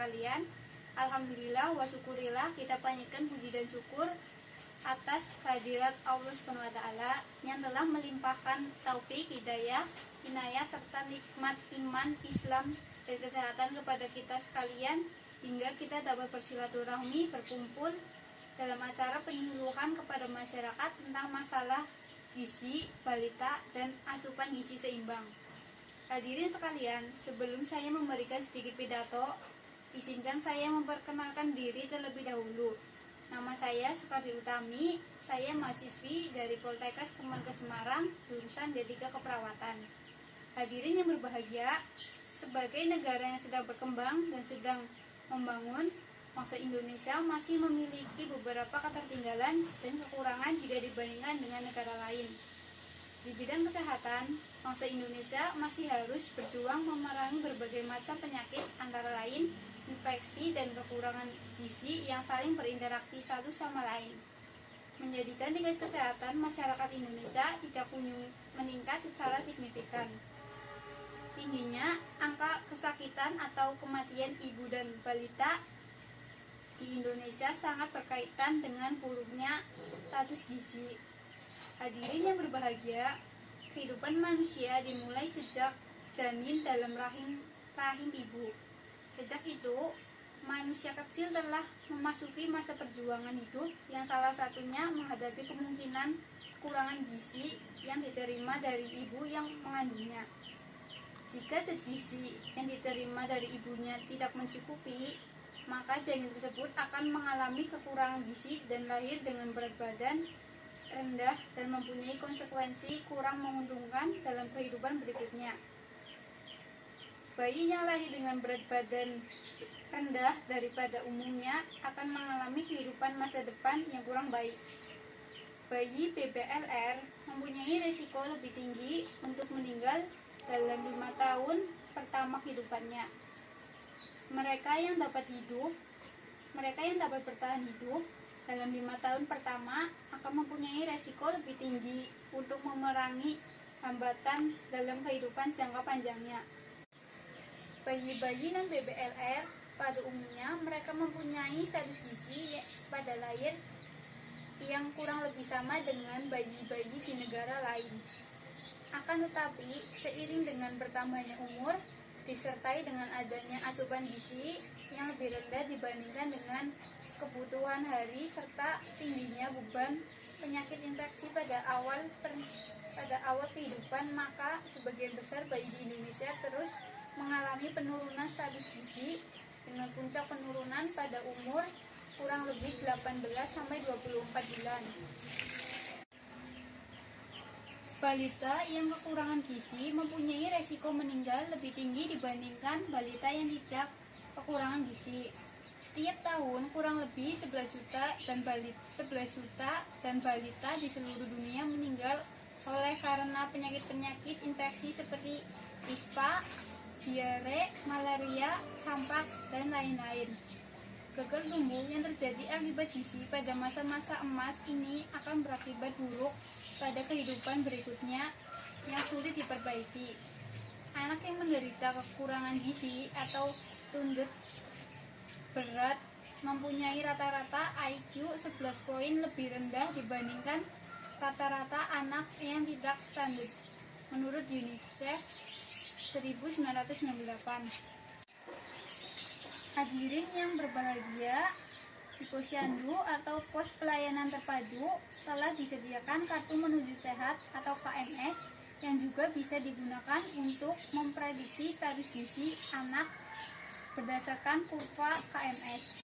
sekalian. Alhamdulillah wa syukurillah, kita panjatkan puji dan syukur atas kehadirat Allah SWT yang telah melimpahkan taufik, hidayah, inayah serta nikmat iman, Islam dan kesehatan kepada kita sekalian, hingga kita dapat bersilaturahmi, berkumpul dalam acara penyuluhan kepada masyarakat tentang masalah gizi balita dan asupan gizi seimbang. Hadirin sekalian, sebelum saya memberikan sedikit pidato, izinkan saya memperkenalkan diri terlebih dahulu. Nama saya Sukardi Utami, saya mahasiswi dari Poltekkes Kemenkes Semarang, jurusan D3 Keperawatan. Hadirin yang berbahagia, sebagai negara yang sedang berkembang dan sedang membangun, bangsa Indonesia masih memiliki beberapa ketertinggalan dan kekurangan jika dibandingkan dengan negara lain. Di bidang kesehatan, bangsa Indonesia masih harus berjuang memerangi berbagai macam penyakit, antara lain infeksi dan kekurangan gizi yang saling berinteraksi satu sama lain, menjadikan tingkat kesehatan masyarakat Indonesia tidak kunjung meningkat secara signifikan. Tingginya angka kesakitan atau kematian ibu dan balita di Indonesia sangat berkaitan dengan buruknya status gizi. Hadirin yang berbahagia, kehidupan manusia dimulai sejak janin dalam rahim ibu. Sejak itu, manusia kecil telah memasuki masa perjuangan hidup yang salah satunya menghadapi kemungkinan kekurangan gizi yang diterima dari ibu yang mengandungnya. Jika zat gizi yang diterima dari ibunya tidak mencukupi, maka janin tersebut akan mengalami kekurangan gizi dan lahir dengan berat badan rendah dan mempunyai konsekuensi kurang menguntungkan dalam kehidupan berikutnya. Bayi yang lahir dengan berat badan rendah daripada umumnya akan mengalami kehidupan masa depan yang kurang baik. Bayi BBLR mempunyai risiko lebih tinggi untuk meninggal dalam 5 tahun pertama kehidupannya. Mereka yang dapat bertahan hidup dalam 5 tahun pertama akan mempunyai resiko lebih tinggi untuk memerangi hambatan dalam kehidupan jangka panjangnya. Bayi-bayi non BBLR pada umumnya mereka mempunyai status gizi pada lahir yang kurang lebih sama dengan bayi-bayi di negara lain. Akan tetapi, seiring dengan bertambahnya umur, disertai dengan adanya asupan gizi yang lebih rendah dibandingkan dengan kebutuhan hari serta tingginya beban penyakit infeksi pada awal kehidupan, maka sebagian besar bayi di Indonesia terus mengalami penurunan status gizi dengan puncak penurunan pada umur kurang lebih 18-24 bulan. Balita yang kekurangan gizi mempunyai resiko meninggal lebih tinggi dibandingkan balita yang tidak kekurangan gizi. Setiap tahun kurang lebih 11 juta dan balita di seluruh dunia meninggal oleh karena penyakit-penyakit infeksi seperti ispa, diare, malaria, campak, dan lain-lain. Gagal tumbuh yang terjadi akibat gizi pada masa-masa emas ini akan berakibat buruk pada kehidupan berikutnya yang sulit diperbaiki. Anak yang menderita kekurangan gizi atau stunted berat mempunyai rata-rata IQ 11 poin lebih rendah dibandingkan rata-rata anak yang tidak standar menurut UNICEF 1998. Hadirin yang berbahagia, di Posyandu atau Pos Pelayanan Terpadu telah disediakan kartu menuju sehat atau KMS yang juga bisa digunakan untuk memprediksi status gizi anak berdasarkan kurva KMS.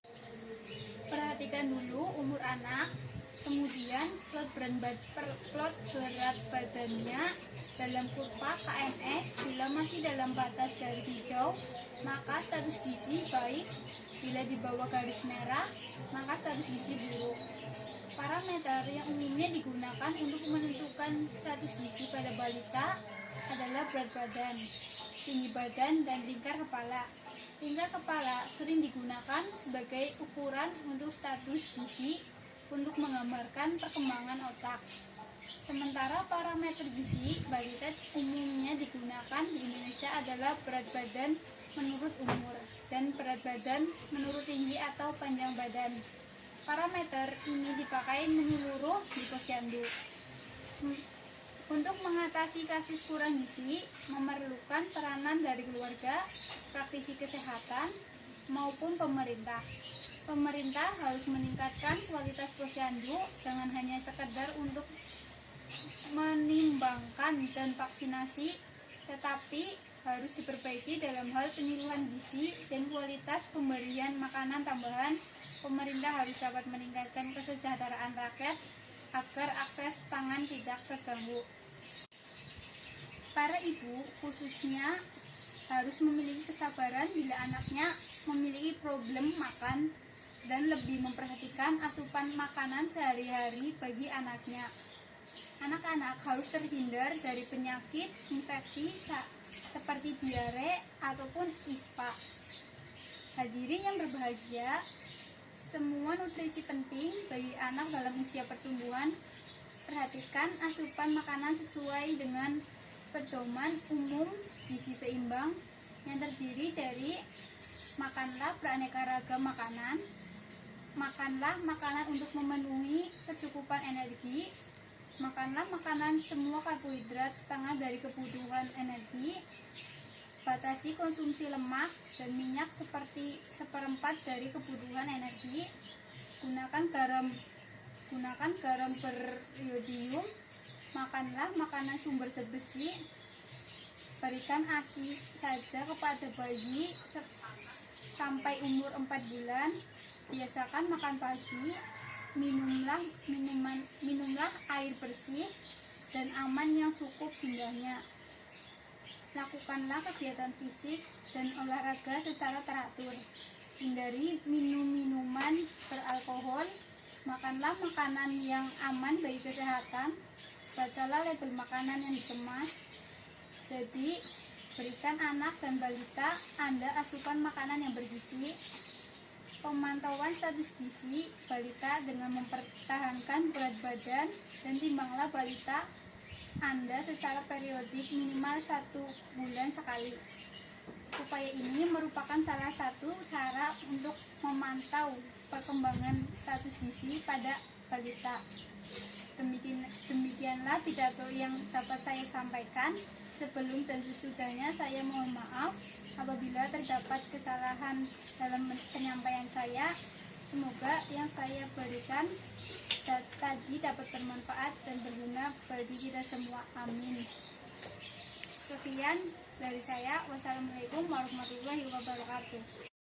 Perhatikan dulu umur anak, kemudian plot berat badannya dalam kurva KMS. Bila masih dalam batas garis hijau, maka status gizi baik. Bila di bawah garis merah, maka status gizi buruk. Parameter yang umumnya digunakan untuk menentukan status gizi pada balita adalah berat badan, tinggi badan, dan lingkar kepala. Lingkar kepala sering digunakan sebagai ukuran untuk status gizi untuk menggambarkan perkembangan otak. Sementara parameter gizi balita umumnya digunakan di Indonesia adalah berat badan menurut umur. dan berat badan menurut tinggi atau panjang badan. Parameter ini dipakai menyeluruh di posyandu. Untuk mengatasi kasus kurang gizi, memerlukan peranan dari keluarga, praktisi kesehatan, maupun pemerintah. Pemerintah harus meningkatkan kualitas posyandu, jangan hanya sekedar untuk menimbangkan dan vaksinasi, tetapi harus diperbaiki dalam hal penyuluhan gizi dan kualitas pemberian makanan tambahan. Pemerintah harus dapat meningkatkan kesejahteraan rakyat agar akses pangan tidak terganggu. Para ibu khususnya harus memiliki kesabaran bila anaknya memiliki problem makan dan lebih memperhatikan asupan makanan sehari-hari bagi anaknya. Anak-anak harus terhindar dari penyakit infeksi seperti diare ataupun ispa. Hadirin yang berbahagia, semua nutrisi penting bagi anak dalam usia pertumbuhan. Perhatikan asupan makanan sesuai dengan pedoman umum gizi seimbang yang terdiri dari makanlah beraneka ragam makanan, makanlah makanan untuk memenuhi kecukupan energi, makanlah makanan semua karbohidrat setengah dari kebutuhan energi, batasi konsumsi lemak dan minyak seperti seperempat dari kebutuhan energi, gunakan garam beriodium, makanlah makanan sumber zat besi, berikan ASI saja kepada bayi sampai umur 4 bulan, biasakan makan pagi, minumlah air bersih dan aman yang cukup jumlahnya. Lakukanlah kegiatan fisik dan olahraga secara teratur. Hindari minuman beralkohol. Makanlah makanan yang aman bagi kesehatan. Bacalah label makanan yang dikemas. Jadi, berikan anak dan balita Anda asupan makanan yang bergizi. Pemantauan status gizi balita dengan mempertahankan berat badan dan timbanglah balita Anda secara periodik minimal 1 bulan sekali. Upaya ini merupakan salah satu cara untuk memantau perkembangan status gizi pada balita. Demikianlah pidato yang dapat saya sampaikan. Sebelum dan sesudahnya saya mohon maaf apabila terdapat kesalahan dalam penyampaian saya. Semoga yang saya berikan tadi dapat bermanfaat dan berguna bagi kita semua. Amin. Sekian dari saya. Wassalamualaikum warahmatullahi wabarakatuh.